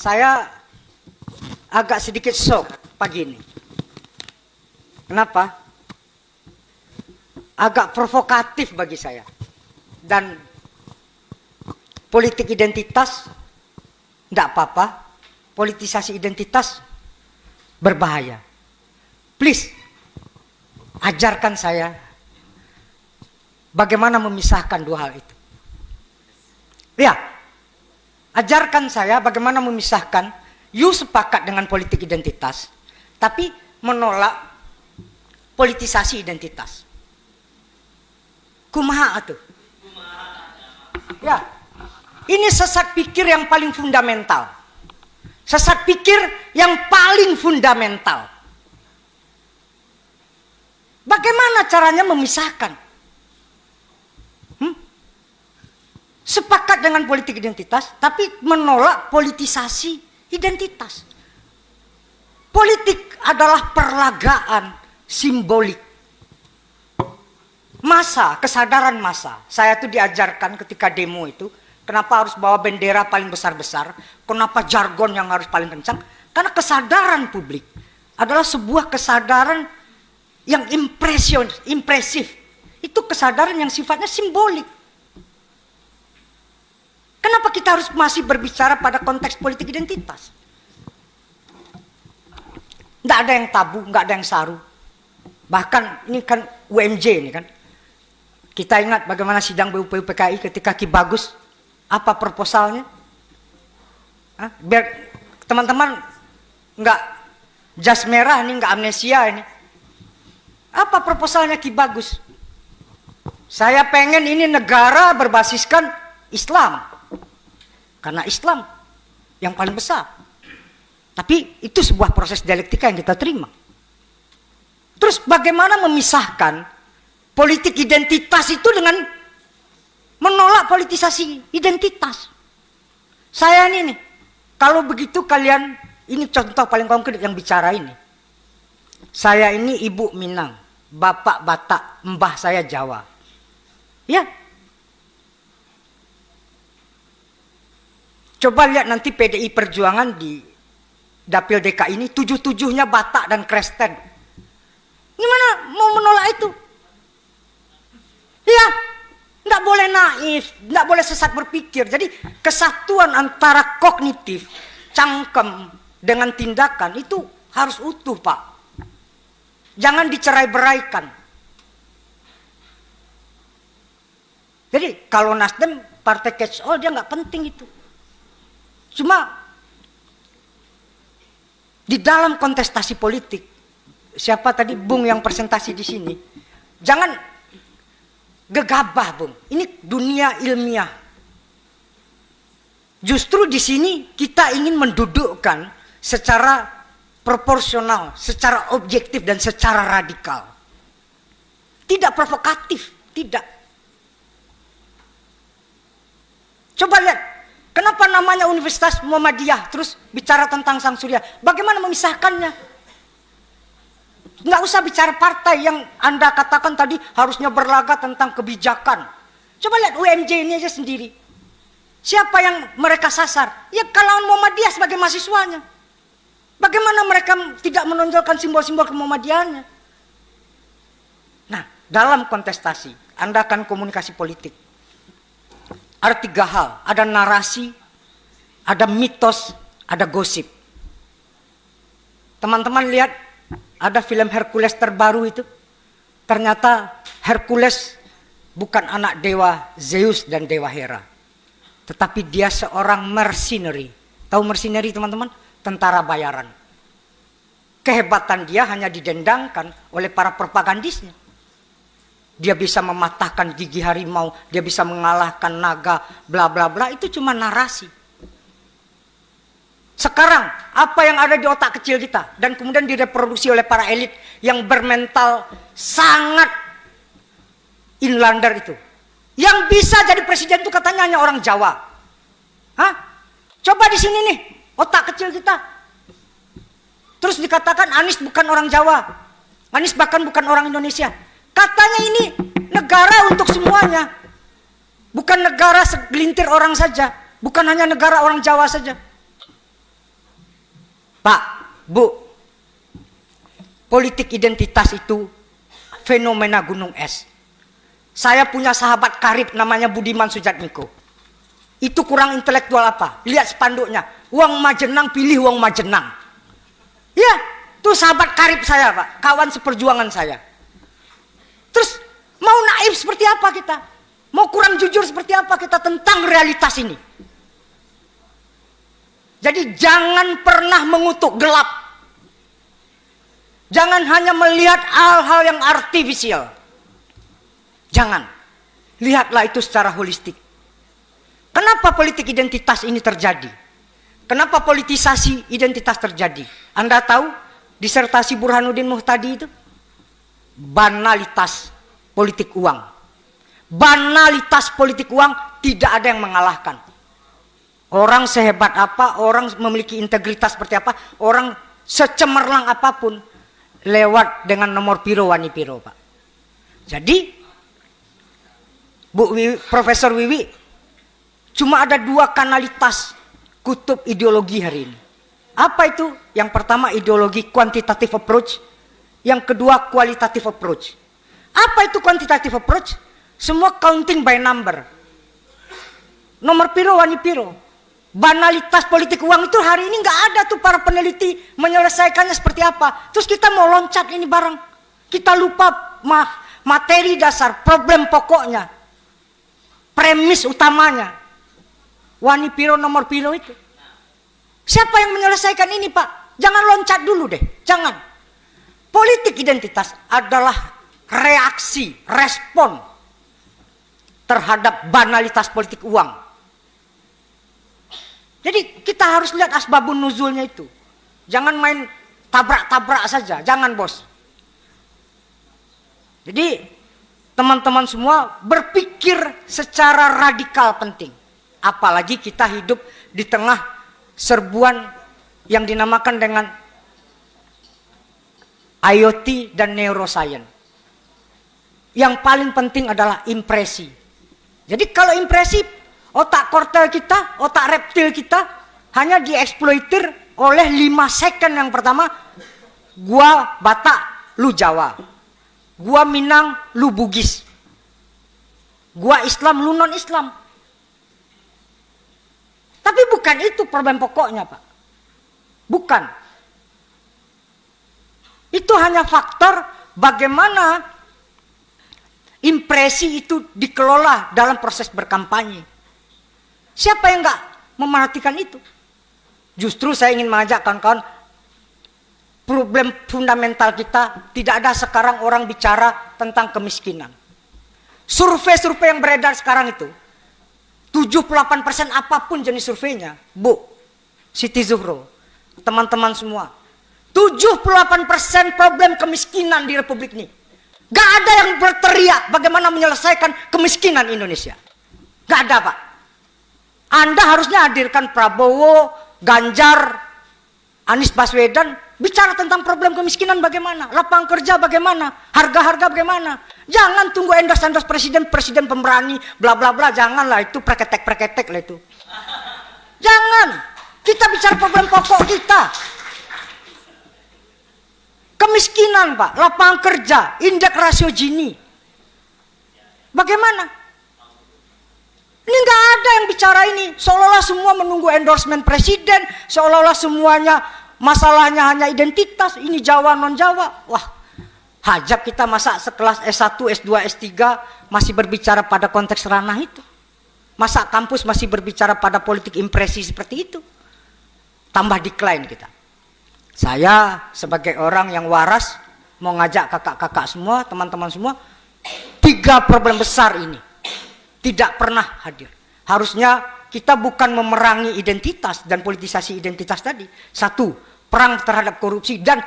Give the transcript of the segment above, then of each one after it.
Saya agak sedikit shock pagi ini. Kenapa? Agak provokatif bagi saya. Dan politik identitas tidak apa-apa. Politisasi identitas berbahaya. Please, ajarkan saya bagaimana memisahkan dua hal itu. Ya, ajarkan saya bagaimana memisahkan. You sepakat dengan politik identitas, tapi menolak politisasi identitas. Kumaha atuh? Ya, ini sesat pikir yang paling fundamental. Sesat pikir yang paling fundamental. Bagaimana caranya memisahkan? Sepakat dengan politik identitas, tapi menolak politisasi identitas. Politik adalah perlagaan simbolik. Massa, kesadaran massa. Saya tuh diajarkan ketika demo itu, kenapa harus bawa bendera paling besar-besar, kenapa jargon yang harus paling kencang, karena kesadaran publik adalah sebuah kesadaran yang impresif. Itu kesadaran yang sifatnya simbolik. Kenapa kita harus masih berbicara pada konteks politik identitas? Nggak ada yang tabu, nggak ada yang saru. Bahkan ini kan UMJ ini kan. Kita ingat bagaimana sidang BUPU PKI ketika Ki Bagus, apa proposalnya? Biar teman-teman nggak jas merah ini, nggak amnesia ini. Apa proposalnya Ki Bagus? Saya pengen ini negara berbasiskan Islam. Karena Islam yang paling besar. Tapi itu sebuah proses dialektika yang kita terima. Terus bagaimana memisahkan politik identitas itu dengan menolak politisasi identitas? Saya ini nih, kalau begitu kalian, ini contoh paling konkret yang bicara ini. Saya ini ibu Minang, bapak Batak, mbah saya Jawa. Ya. Coba lihat nanti PDI Perjuangan di Dapil DKI ini 7-7-nya Batak dan Kristen. Gimana mau menolak itu? Ya, nggak boleh naif, nggak boleh sesat berpikir. Jadi kesatuan antara kognitif, cangkem dengan tindakan itu harus utuh, Pak. Jangan dicerai-beraikan. Jadi kalau Nasdem partai catch all dia nggak penting itu. Cuma di dalam kontestasi politik, siapa tadi Bung yang presentasi di sini, jangan gegabah, Bung. Ini dunia ilmiah. Justru di sini kita ingin mendudukkan secara proporsional, secara objektif dan secara radikal. Tidak provokatif, tidak. Coba lihat, kenapa namanya Universitas Muhammadiyah terus bicara tentang Sang Surya? Bagaimana memisahkannya? Nggak usah bicara partai yang Anda katakan tadi harusnya berlaga tentang kebijakan. Coba lihat UMJ ini aja sendiri. Siapa yang mereka sasar? Ya kalangan Muhammadiyah sebagai mahasiswanya. Bagaimana mereka tidak menonjolkan simbol-simbol kemuhammadiyahannya? Nah, dalam kontestasi, Anda akan komunikasi politik. Ada 3 hal, ada narasi, ada mitos, ada gosip. Teman-teman lihat, ada film Hercules terbaru itu. Ternyata Hercules bukan anak dewa Zeus dan dewa Hera. Tetapi dia seorang mercenary. Tahu mercenary teman-teman? Tentara bayaran. Kehebatan dia hanya didendangkan oleh para propagandisnya. Dia bisa mematahkan gigi harimau, dia bisa mengalahkan naga, bla bla bla, itu cuma narasi. Sekarang, apa yang ada di otak kecil kita dan kemudian direproduksi oleh para elit yang bermental sangat inlander itu. Yang bisa jadi presiden itu katanya hanya orang Jawa. Hah? Coba di sini nih, otak kecil kita. Terus dikatakan Anies bukan orang Jawa. Anies bahkan bukan orang Indonesia. Katanya ini negara untuk semuanya. Bukan negara segelintir orang saja. Bukan hanya negara orang Jawa saja. Pak, Bu, politik identitas itu fenomena gunung es. Saya punya sahabat karib namanya Budiman Sujatmiko. Itu kurang intelektual apa? Lihat spanduknya, uang Majenang pilih uang Majenang. Ya, itu sahabat karib saya Pak, kawan seperjuangan saya. Terus mau naif seperti apa kita? Mau kurang jujur seperti apa kita tentang realitas ini? Jadi jangan pernah mengutuk gelap. Jangan hanya melihat hal-hal yang artifisial. Jangan. Lihatlah itu secara holistik. Kenapa politik identitas ini terjadi? Kenapa politisasi identitas terjadi? Anda tahu disertasi Burhanuddin Muhtadi itu? Banalitas politik uang. Banalitas politik uang tidak ada yang mengalahkan. Orang sehebat apa, orang memiliki integritas seperti apa, orang secemerlang apapun, lewat dengan nomor piro wani piro Pak. Jadi Profesor Wiwi, cuma ada dua kanalitas kutub ideologi hari ini. Apa itu? Yang pertama ideologi quantitative approach, yang kedua qualitative approach. Apa itu quantitative approach? Semua counting by number. Nomor piro wani piro. Banalitas politik uang itu hari ini nggak ada tuh para peneliti menyelesaikannya seperti apa. Terus kita mau loncat ini barang. Kita lupa materi dasar, problem pokoknya. Premis utamanya. Wani piro nomor piro itu. Siapa yang menyelesaikan ini Pak? Jangan loncat dulu deh, jangan. Politik identitas adalah reaksi, respon terhadap banalitas politik uang. Jadi kita harus lihat asbabun nuzulnya itu. Jangan main tabrak-tabrak saja, jangan bos. Jadi teman-teman semua berpikir secara radikal penting. Apalagi kita hidup di tengah serbuan yang dinamakan dengan IoT dan neuroscience. Yang paling penting adalah impresi. Jadi kalau impresi, otak kortel kita, otak reptil kita hanya dieksploitir oleh 5 second yang pertama. Gua Batak, lu Jawa. Gua Minang, lu Bugis. Gua Islam, lu non-Islam. Tapi bukan itu problem pokoknya Pak. Bukan. Itu hanya faktor bagaimana impresi itu dikelola dalam proses berkampanye. Siapa yang nggak memerhatikan itu? Justru saya ingin mengajak kawan-kawan, problem fundamental kita tidak ada sekarang orang bicara tentang kemiskinan. Survei-survei yang beredar sekarang itu, 78% apapun jenis surveinya, Bu, Siti Zuhro, teman-teman semua, 78% problem kemiskinan di Republik ini. Gak ada yang berteriak bagaimana menyelesaikan kemiskinan Indonesia. Gak ada Pak. Anda harusnya hadirkan Prabowo, Ganjar, Anies Baswedan, bicara tentang problem kemiskinan bagaimana, lapangan kerja bagaimana, harga-harga bagaimana. Jangan tunggu endorse-endorse presiden pemberani, bla bla bla, janganlah itu preketek lah itu. Jangan. Kita bicara problem pokok kita. Kemiskinan Pak, lapangan kerja, indeks rasio Gini. Bagaimana? Ini nggak ada yang bicara ini. Seolah-olah semua menunggu endorsement presiden, seolah-olah semuanya masalahnya hanya identitas. Ini Jawa non Jawa. Wah, hajab kita masa sekelas S1, S2, S3 masih berbicara pada konteks ranah itu. Masa kampus masih berbicara pada politik impresi seperti itu. Tambah decline kita. Saya sebagai orang yang waras mau ngajak kakak-kakak semua, teman-teman semua, 3 problem besar ini tidak pernah hadir. Harusnya kita bukan memerangi identitas dan politisasi identitas tadi. 1, perang terhadap korupsi dan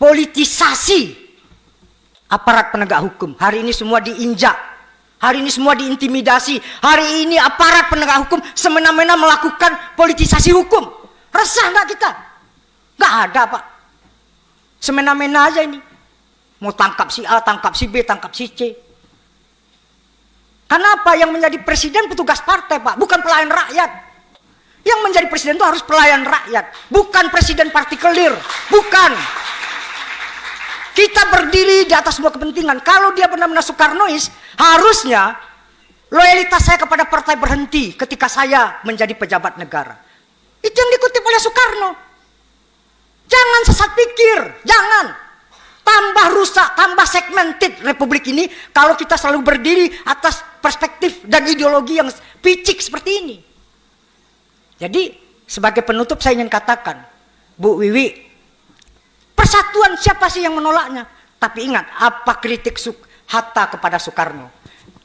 politisasi aparat penegak hukum. Hari ini semua diinjak, hari ini semua diintimidasi, hari ini aparat penegak hukum semena-mena melakukan politisasi hukum. Resah nggak kita? Nggak ada Pak. Semena-mena aja ini. Mau tangkap si A, tangkap si B, tangkap si C. Kenapa yang menjadi presiden petugas partai Pak, bukan pelayan rakyat. Yang menjadi presiden itu harus pelayan rakyat, bukan presiden partikelir, bukan. Kita berdiri di atas sebuah kepentingan. Kalau dia benar-benar Soekarnois, harusnya loyalitas saya kepada partai berhenti ketika saya menjadi pejabat negara. Itu yang dikutip oleh Soekarno. Jangan sesat pikir, jangan. Tambah rusak, tambah segmented republik ini kalau kita selalu berdiri atas perspektif dan ideologi yang picik seperti ini. Jadi sebagai penutup saya ingin katakan, Bu Wiwi, persatuan siapa sih yang menolaknya? Tapi ingat, apa kritik Hatta kepada Soekarno?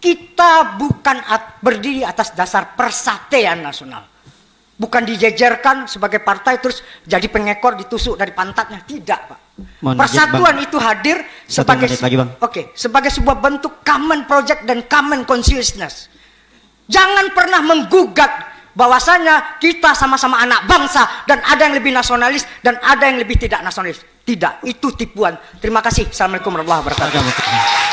Kita bukan berdiri atas dasar persatuan nasional. Bukan dijejerkan sebagai partai terus jadi pengekor ditusuk dari pantatnya. Tidak, Pak. Persatuan itu hadir sebagai sebagai sebuah bentuk common project dan common consciousness. Jangan pernah menggugat bahwasanya kita sama-sama anak bangsa dan ada yang lebih nasionalis dan ada yang lebih tidak nasionalis. Tidak, itu tipuan. Terima kasih. Assalamualaikum warahmatullahi wabarakatuh.